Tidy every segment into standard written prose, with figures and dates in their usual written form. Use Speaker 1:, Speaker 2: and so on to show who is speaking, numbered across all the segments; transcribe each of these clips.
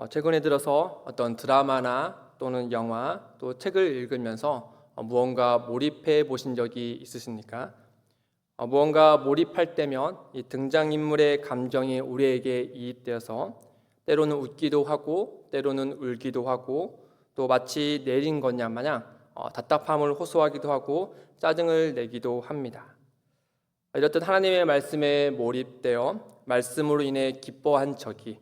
Speaker 1: 최근에 들어서 어떤 드라마나 또는 영화 또 책을 읽으면서 무언가 몰입해 보신 적이 있으십니까? 무언가 몰입할 때면 이 등장인물의 감정이 우리에게 이입되어서 때로는 웃기도 하고 때로는 울기도 하고 또 마치 내린 것냐 마냥 답답함을 호소하기도 하고 짜증을 내기도 합니다. 이렇듯 하나님의 말씀에 몰입되어 말씀으로 인해 기뻐한 적이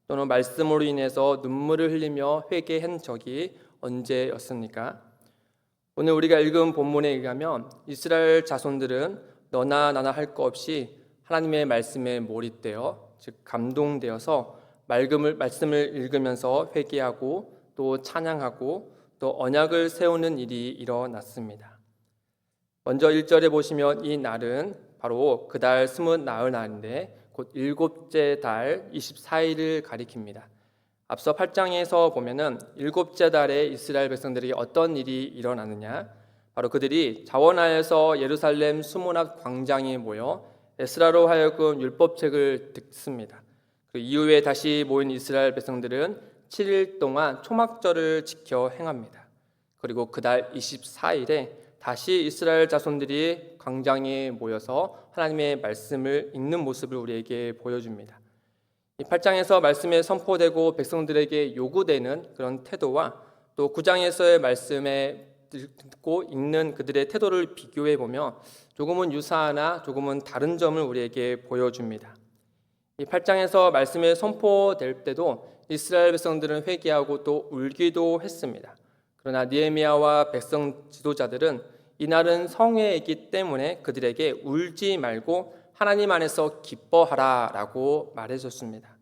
Speaker 1: 또는 말씀으로 인해서 눈물을 흘리며 회개한 적이 언제였습니까? 오늘 우리가 읽은 본문에 의하면 이스라엘 자손들은 너나 나나 할 거 없이 하나님의 말씀에 몰입되어 즉 감동되어서 말씀을 읽으면서 회개하고 또 찬양하고 또 언약을 세우는 일이 일어났습니다. 먼저 1절에 보시면 이 날은 바로 그달 29날인데 곧 일곱째 달 24일을 가리킵니다. 앞서 8장에서 보면은 일곱째 달에 이스라엘 백성들에게 어떤 일이 일어나느냐? 바로 그들이 자원하여서 예루살렘 수문 앞 광장에 모여 에스라로 하여금 율법책을 듣습니다. 그 이후에 다시 모인 이스라엘 백성들은 7일 동안 초막절을 지켜 행합니다. 그리고 그달 24일에 다시 이스라엘 자손들이 광장에 모여서 하나님의 말씀을 읽는 모습을 우리에게 보여줍니다. 이 8장에서 말씀에 선포되고 백성들에게 요구되는 그런 태도와 또 9장에서의 말씀에 듣고 읽는 그들의 태도를 비교해 보면 조금은 유사하나 조금은 다른 점을 우리에게 보여줍니다. 이 8장에서 말씀에 선포될 때도 이스라엘 백성들은 회개하고 또 울기도 했습니다. 그러나 느헤미야와 백성 지도자들은 이날은 성회이기 때문에 그들에게 울지 말고 하나님 안에서 기뻐하라라고 말해줬습니다.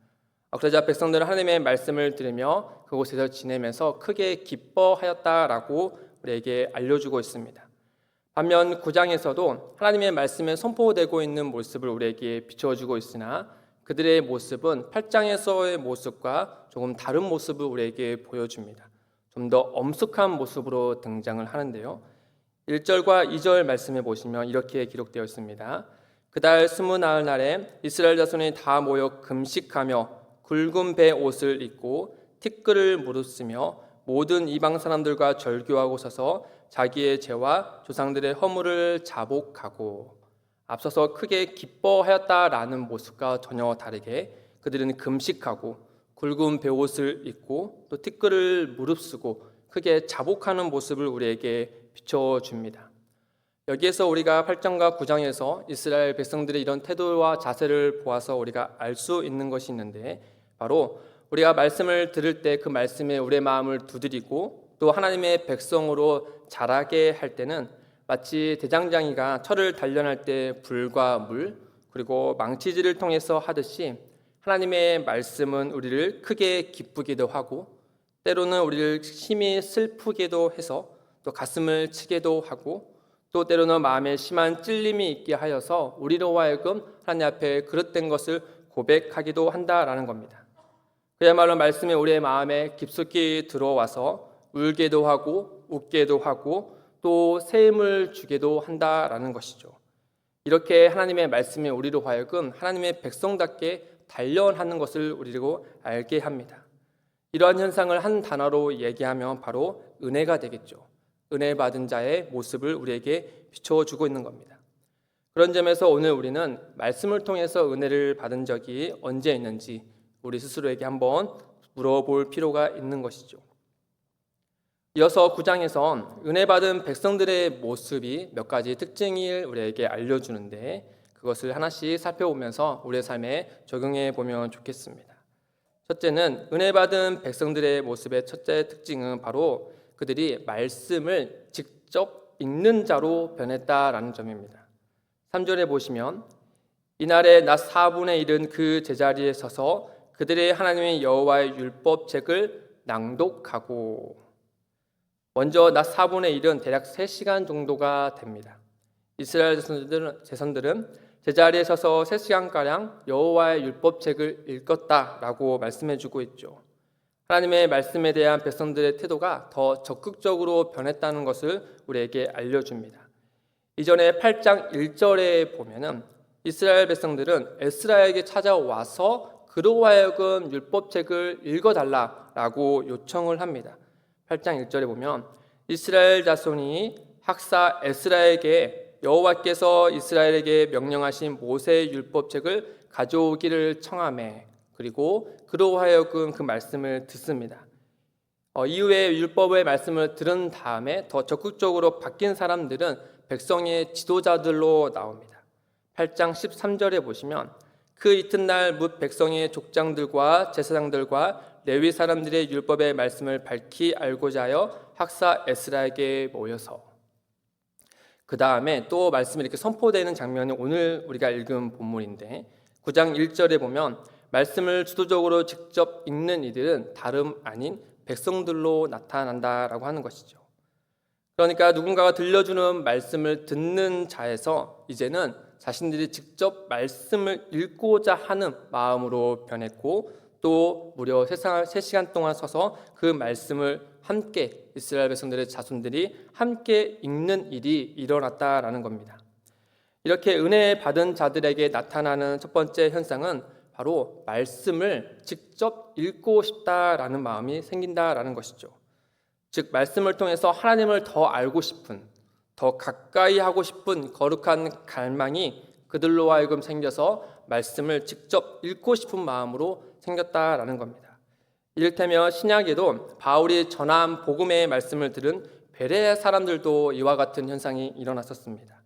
Speaker 1: 그러자 백성들은 하나님의 말씀을 들으며 그곳에서 지내면서 크게 기뻐하였다라고 우리에게 알려주고 있습니다. 반면 9장에서도 하나님의 말씀에 선포되고 있는 모습을 우리에게 비춰주고 있으나 그들의 모습은 8장에서의 모습과 조금 다른 모습을 우리에게 보여줍니다. 좀 더 엄숙한 모습으로 등장을 하는데요. 1절과 2절 말씀해 보시면 이렇게 기록되어 있습니다. 그달 29날에 이스라엘 자손이 다 모여 금식하며 굵은 배 옷을 입고 티끌을 무릅쓰며 모든 이방 사람들과 절교하고 서서 자기의 죄와 조상들의 허물을 자복하고 앞서서 크게 기뻐하였다라는 모습과 전혀 다르게 그들은 금식하고 굵은 베옷을 입고 또 티끌을 무릅쓰고 크게 자복하는 모습을 우리에게 비춰줍니다. 여기에서 우리가 8장과 9장에서 이스라엘 백성들의 이런 태도와 자세를 보아서 우리가 알 수 있는 것이 있는데 바로 우리가 말씀을 들을 때 그 말씀에 우리의 마음을 두드리고 또 하나님의 백성으로 자라게 할 때는 마치 대장장이가 철을 단련할 때 불과 물 그리고 망치질을 통해서 하듯이 하나님의 말씀은 우리를 크게 기쁘기도 하고 때로는 우리를 심히 슬프게도 해서 또 가슴을 치게도 하고 또 때로는 마음에 심한 찔림이 있게 하여서 우리로 하여금 하나님 앞에 그릇된 것을 고백하기도 한다라는 겁니다. 그야말로 말씀이 우리의 마음에 깊숙이 들어와서 울게도 하고 웃게도 하고 또 세임을 주게도 한다라는 것이죠. 이렇게 하나님의 말씀이 우리로 하여금 하나님의 백성답게 단련하는 것을 우리로 알게 합니다. 이러한 현상을 한 단어로 얘기하면 바로 은혜가 되겠죠. 은혜 받은 자의 모습을 우리에게 비춰주고 있는 겁니다. 그런 점에서 오늘 우리는 말씀을 통해서 은혜를 받은 적이 언제 있는지 우리 스스로에게 한번 물어볼 필요가 있는 것이죠. 이어서 9장에선 은혜 받은 백성들의 모습이 몇 가지 특징을 우리에게 알려주는데 그것을 하나씩 살펴보면서 우리의 삶에 적용해 보면 좋겠습니다. 첫째는 은혜 받은 백성들의 모습의 첫째 특징은 바로 그들이 말씀을 직접 읽는 자로 변했다라는 점입니다. 3절에 보시면 이날에 낮 4분의 1은 그 제자리에 서서 그들의 하나님의 여호와의 율법책을 낭독하고 먼저 낮 4분의 1은 대략 3시간 정도가 됩니다. 이스라엘 자손들은 제자리에 서서 3시간가량 여호와의 율법책을 읽었다라고 말씀해주고 있죠. 하나님의 말씀에 대한 백성들의 태도가 더 적극적으로 변했다는 것을 우리에게 알려줍니다. 이전에 8장 1절에 보면은 이스라엘 백성들은 에스라에게 찾아와서 그로 하여금 율법책을 읽어달라라고 요청을 합니다. 8장 1절에 보면 이스라엘 자손이 학사 에스라에게 여호와께서 이스라엘에게 명령하신 모세의 율법책을 가져오기를 청하매 그리고 그로 하여금 그 말씀을 듣습니다. 이후에 율법의 말씀을 들은 다음에 더 적극적으로 바뀐 사람들은 백성의 지도자들로 나옵니다. 8장 13절에 보시면 그 이튿날 뭇 백성의 족장들과 제사장들과 레위 사람들의 율법의 말씀을 밝히 알고자 하여 학사 에스라에게 모여서 그 다음에 또 말씀이 이렇게 선포되는 장면이 오늘 우리가 읽은 본문인데 9장 1절에 보면 말씀을 주도적으로 직접 읽는 이들은 다름 아닌 백성들로 나타난다라고 하는 것이죠. 그러니까 누군가가 들려주는 말씀을 듣는 자에서 이제는 자신들이 직접 말씀을 읽고자 하는 마음으로 변했고 또 무려 3시간 동안 서서 그 말씀을 함께 이스라엘 백성들의 자손들이 함께 읽는 일이 일어났다라는 겁니다. 이렇게 은혜 받은 자들에게 나타나는 첫 번째 현상은 바로 말씀을 직접 읽고 싶다라는 마음이 생긴다라는 것이죠. 즉 말씀을 통해서 하나님을 더 알고 싶은, 더 가까이 하고 싶은 거룩한 갈망이 그들로 하여금 생겨서 말씀을 직접 읽고 싶은 마음으로 생겼다라는 겁니다. 이를테면 신약에도 바울이 전한 복음의 말씀을 들은 베레아 사람들도 이와 같은 현상이 일어났었습니다.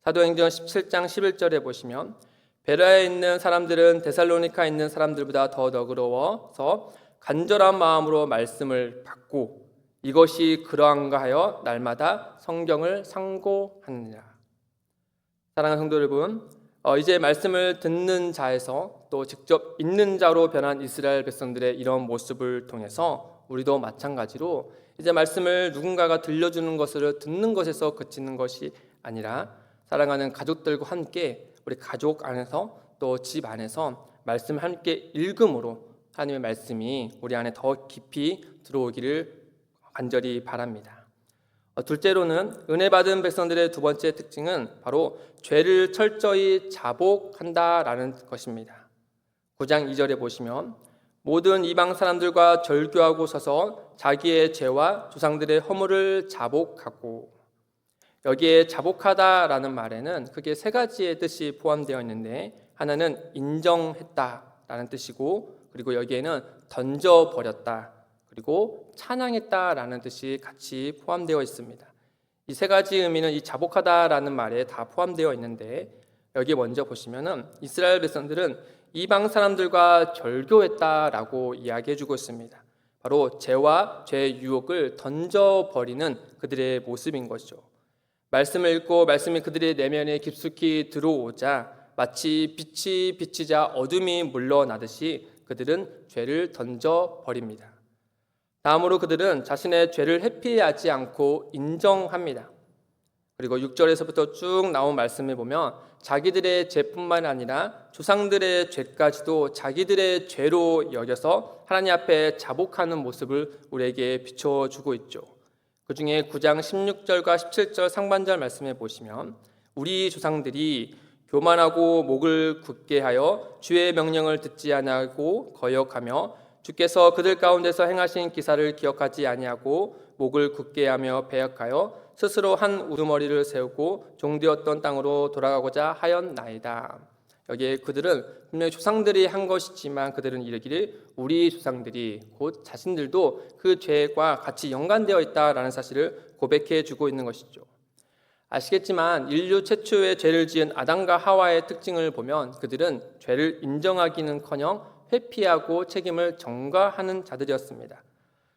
Speaker 1: 사도행전 17장 11절에 보시면 베레아에 있는 사람들은 데살로니카에 있는 사람들보다 더 너그러워서 간절한 마음으로 말씀을 받고 이것이 그러한가 하여 날마다 성경을 상고하느니라. 사랑하는 성도 여러분, 이제 말씀을 듣는 자에서 또 직접 읽는 자로 변한 이스라엘 백성들의 이런 모습을 통해서 우리도 마찬가지로 이제 말씀을 누군가가 들려주는 것을 듣는 것에서 그치는 것이 아니라 사랑하는 가족들과 함께 우리 가족 안에서 또 집 안에서 말씀을 함께 읽음으로 하나님의 말씀이 우리 안에 더 깊이 들어오기를 간절히 바랍니다. 둘째로는 은혜 받은 백성들의 두 번째 특징은 바로 죄를 철저히 자복한다라는 것입니다. 9장 2절에 보시면 모든 이방 사람들과 절교하고 서서 자기의 죄와 조상들의 허물을 자복하고, 여기에 자복하다라는 말에는 크게 세 가지의 뜻이 포함되어 있는데 하나는 인정했다라는 뜻이고, 그리고 여기에는 던져버렸다, 그리고 찬양했다라는 뜻이 같이 포함되어 있습니다. 이 세 가지 의미는 이 자복하다라는 말에 다 포함되어 있는데 여기 먼저 보시면은 이스라엘 백성들은 이방 사람들과 절교했다라고 이야기해주고 있습니다. 바로 죄와 죄의 유혹을 던져버리는 그들의 모습인 것이죠. 말씀을 읽고 말씀이 그들의 내면에 깊숙이 들어오자 마치 빛이 비치자 어둠이 물러나듯이 그들은 죄를 던져버립니다. 다음으로 그들은 자신의 죄를 회피하지 않고 인정합니다. 그리고 6절에서부터 쭉 나온 말씀을 보면 자기들의 죄뿐만 아니라 조상들의 죄까지도 자기들의 죄로 여겨서 하나님 앞에 자복하는 모습을 우리에게 비춰주고 있죠. 그 중에 9장 16절과 17절 상반절 말씀에 보시면 우리 조상들이 교만하고 목을 굳게 하여 주의 명령을 듣지 아니하고 거역하며 주께서 그들 가운데서 행하신 기사를 기억하지 아니하고 목을 굳게 하며 배역하여 스스로 한 우두머리를 세우고 종되었던 땅으로 돌아가고자 하였나이다. 여기에 그들은 분명히 조상들이 한 것이지만 그들은 이르기를 우리 조상들이 곧 자신들도 그 죄와 같이 연관되어 있다라는 사실을 고백해 주고 있는 것이죠. 아시겠지만 인류 최초의 죄를 지은 아담과 하와의 특징을 보면 그들은 죄를 인정하기는커녕 회피하고 책임을 전가하는 자들이었습니다.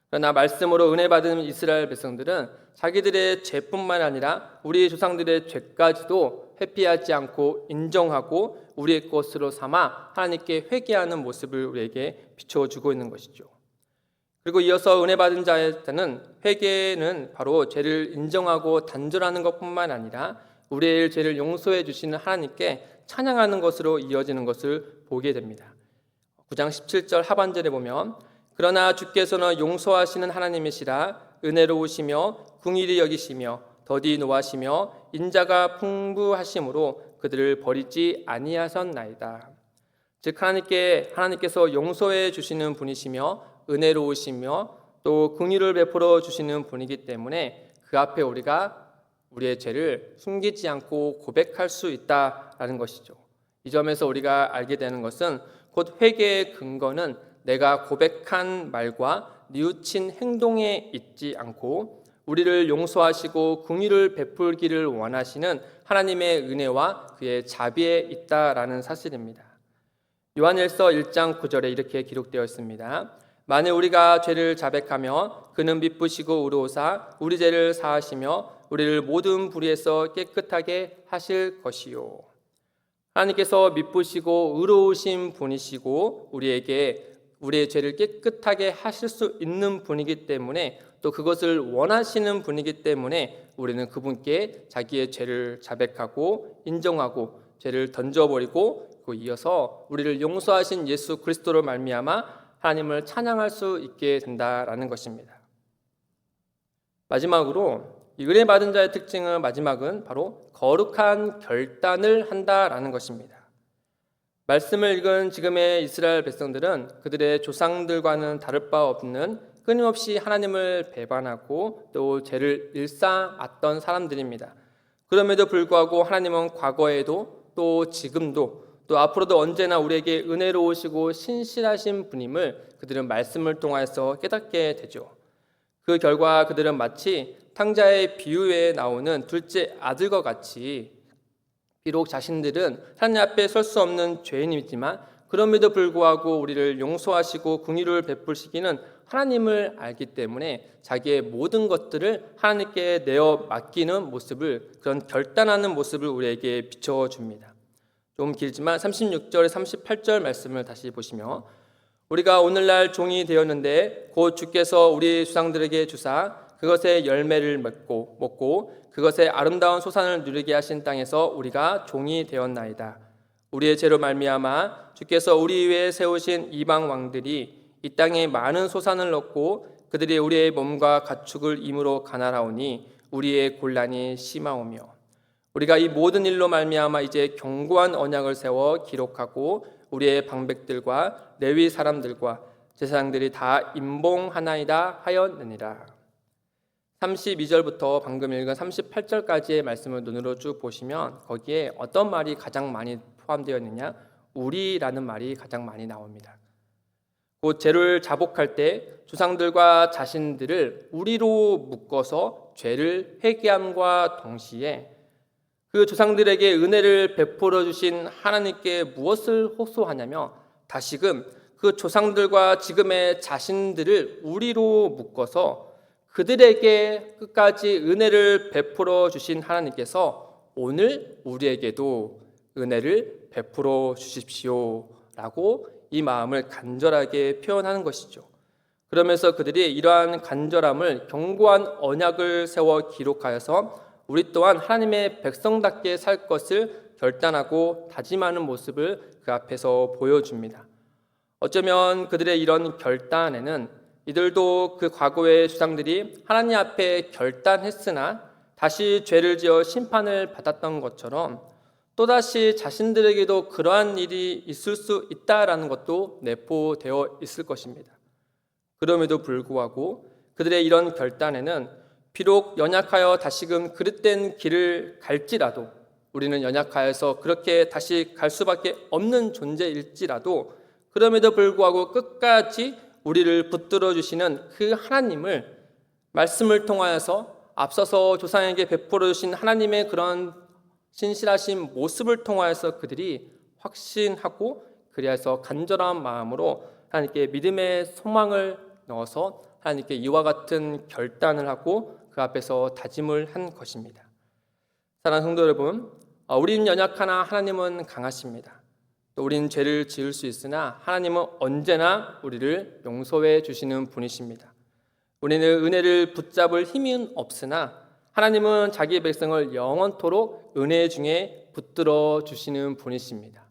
Speaker 1: 그러나 말씀으로 은혜 받은 이스라엘 백성들은 자기들의 죄뿐만 아니라 우리 조상들의 죄까지도 회피하지 않고 인정하고 우리의 것으로 삼아 하나님께 회개하는 모습을 우리에게 비춰주고 있는 것이죠. 그리고 이어서 은혜 받은 자에게는 회개는 바로 죄를 인정하고 단절하는 것뿐만 아니라 우리의 죄를 용서해 주시는 하나님께 찬양하는 것으로 이어지는 것을 보게 됩니다. 9장 17절 하반절에 보면 그러나 주께서는 용서하시는 하나님이시라 은혜로우시며 긍휼히 여기시며 더디 노하시며 인자가 풍부하심으로 그들을 버리지 아니하셨나이다. 즉 하나님께서 용서해 주시는 분이시며 은혜로우시며 또 긍휼을 베풀어 주시는 분이기 때문에 그 앞에 우리가 우리의 죄를 숨기지 않고 고백할 수 있다라는 것이죠. 이 점에서 우리가 알게 되는 것은 곧 회개의 근거는 내가 고백한 말과 뉘우친 행동에 있지 않고 우리를 용서하시고 긍휼을 베풀기를 원하시는 하나님의 은혜와 그의 자비에 있다라는 사실입니다. 요한일서 1장 9절에 이렇게 기록되어 있습니다. 만일 우리가 죄를 자백하며 그는 미쁘시고 의로우사 우리 죄를 사하시며 우리를 모든 불의에서 깨끗하게 하실 것이요. 하나님께서 미쁘시고 의로우신 분이시고 우리의 죄를 깨끗하게 하실 수 있는 분이기 때문에 또 그것을 원하시는 분이기 때문에 우리는 그분께 자기의 죄를 자백하고 인정하고 죄를 던져버리고 그 이어서 우리를 용서하신 예수 그리스도로 말미암아 하나님을 찬양할 수 있게 된다라는 것입니다. 마지막으로 이 은혜 받은 자의 특징은 마지막은 바로 거룩한 결단을 한다라는 것입니다. 말씀을 읽은 지금의 이스라엘 백성들은 그들의 조상들과는 다를 바 없는 끊임없이 하나님을 배반하고 또 죄를 일삼았던 사람들입니다. 그럼에도 불구하고 하나님은 과거에도 또 지금도 또 앞으로도 언제나 우리에게 은혜로우시고 신실하신 분임을 그들은 말씀을 통해서 깨닫게 되죠. 그 결과 그들은 마치 탕자의 비유에 나오는 둘째 아들과 같이 비록 자신들은 하나님 앞에 설 수 없는 죄인이지만 그럼에도 불구하고 우리를 용서하시고 긍휼을 베푸시기는 하나님을 알기 때문에 자기의 모든 것들을 하나님께 내어 맡기는 모습을, 그런 결단하는 모습을 우리에게 비춰줍니다. 좀 길지만 36절 38절 말씀을 다시 보시며 우리가 오늘날 종이 되었는데 곧 주께서 우리 주상들에게 주사 그것의 열매를 먹고 그것의 아름다운 소산을 누리게 하신 땅에서 우리가 종이 되었나이다. 우리의 죄로 말미암아 주께서 우리 위에 세우신 이방 왕들이 이 땅에 많은 소산을 얻고 그들이 우리의 몸과 가축을 임으로 가난하오니 우리의 곤란이 심하오며 우리가 이 모든 일로 말미암아 이제 견고한 언약을 세워 기록하고 우리의 방백들과 레위 사람들과 제사장들이 다 임봉하나이다 하였느니라. 32절부터 방금 읽은 38절까지의 말씀을 눈으로 쭉 보시면 거기에 어떤 말이 가장 많이 포함되어 있느냐? 우리라는 말이 가장 많이 나옵니다. 곧 죄를 자복할 때 조상들과 자신들을 우리로 묶어서 죄를 회개함과 동시에 그 조상들에게 은혜를 베풀어 주신 하나님께 무엇을 호소하냐며 다시금 그 조상들과 지금의 자신들을 우리로 묶어서 그들에게 끝까지 은혜를 베풀어 주신 하나님께서 오늘 우리에게도 은혜를 베풀어 주십시오 라고 이 마음을 간절하게 표현하는 것이죠. 그러면서 그들이 이러한 간절함을 견고한 언약을 세워 기록하여서 우리 또한 하나님의 백성답게 살 것을 결단하고 다짐하는 모습을 그 앞에서 보여줍니다. 어쩌면 그들의 이런 결단에는 이들도 그 과거의 주상들이 하나님 앞에 결단했으나 다시 죄를 지어 심판을 받았던 것처럼 또다시 자신들에게도 그러한 일이 있을 수 있다라는 것도 내포되어 있을 것입니다. 그럼에도 불구하고 그들의 이런 결단에는 비록 연약하여 다시금 그릇된 길을 갈지라도 우리는 연약하여서 그렇게 다시 갈 수밖에 없는 존재일지라도 그럼에도 불구하고 끝까지 우리를 붙들어 주시는 그 하나님을 말씀을 통하여서 앞서서 조상에게 베풀어 주신 하나님의 그런 신실하신 모습을 통하여서 그들이 확신하고 그리하여서 간절한 마음으로 하나님께 믿음의 소망을 넣어서 하나님께 이와 같은 결단을 하고 그 앞에서 다짐을 한 것입니다. 사랑하는 성도 여러분, 우리는 연약하나 하나님은 강하십니다. 또 우리는 죄를 지을 수 있으나 하나님은 언제나 우리를 용서해 주시는 분이십니다. 우리는 은혜를 붙잡을 힘은 없으나 하나님은 자기 백성을 영원토록 은혜 중에 붙들어 주시는 분이십니다.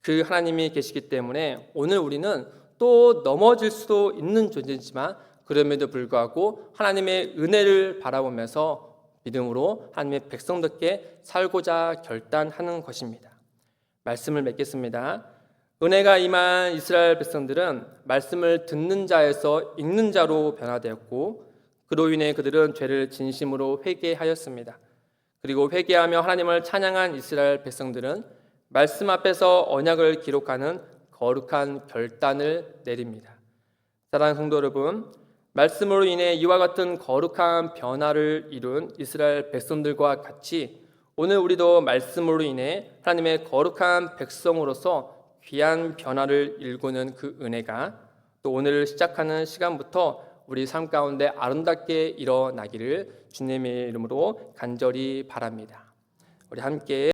Speaker 1: 그 하나님이 계시기 때문에 오늘 우리는 또 넘어질 수도 있는 존재지만 그럼에도 불구하고 하나님의 은혜를 바라보면서 믿음으로 하나님의 백성답게 살고자 결단하는 것입니다. 말씀을 맺겠습니다. 은혜가 임한 이스라엘 백성들은 말씀을 듣는 자에서 읽는 자로 변화되었고 그로 인해 그들은 죄를 진심으로 회개하였습니다. 그리고 회개하며 하나님을 찬양한 이스라엘 백성들은 말씀 앞에서 언약을 기록하는 거룩한 결단을 내립니다. 사랑하는 성도 여러분, 말씀으로 인해 이와 같은 거룩한 변화를 이룬 이스라엘 백성들과 같이 오늘 우리도 말씀으로 인해 하나님의 거룩한 백성으로서 귀한 변화를 일구는 그 은혜가 또 오늘 시작하는 시간부터 우리 삶 가운데 아름답게 일어나기를 주님의 이름으로 간절히 바랍니다. 우리 함께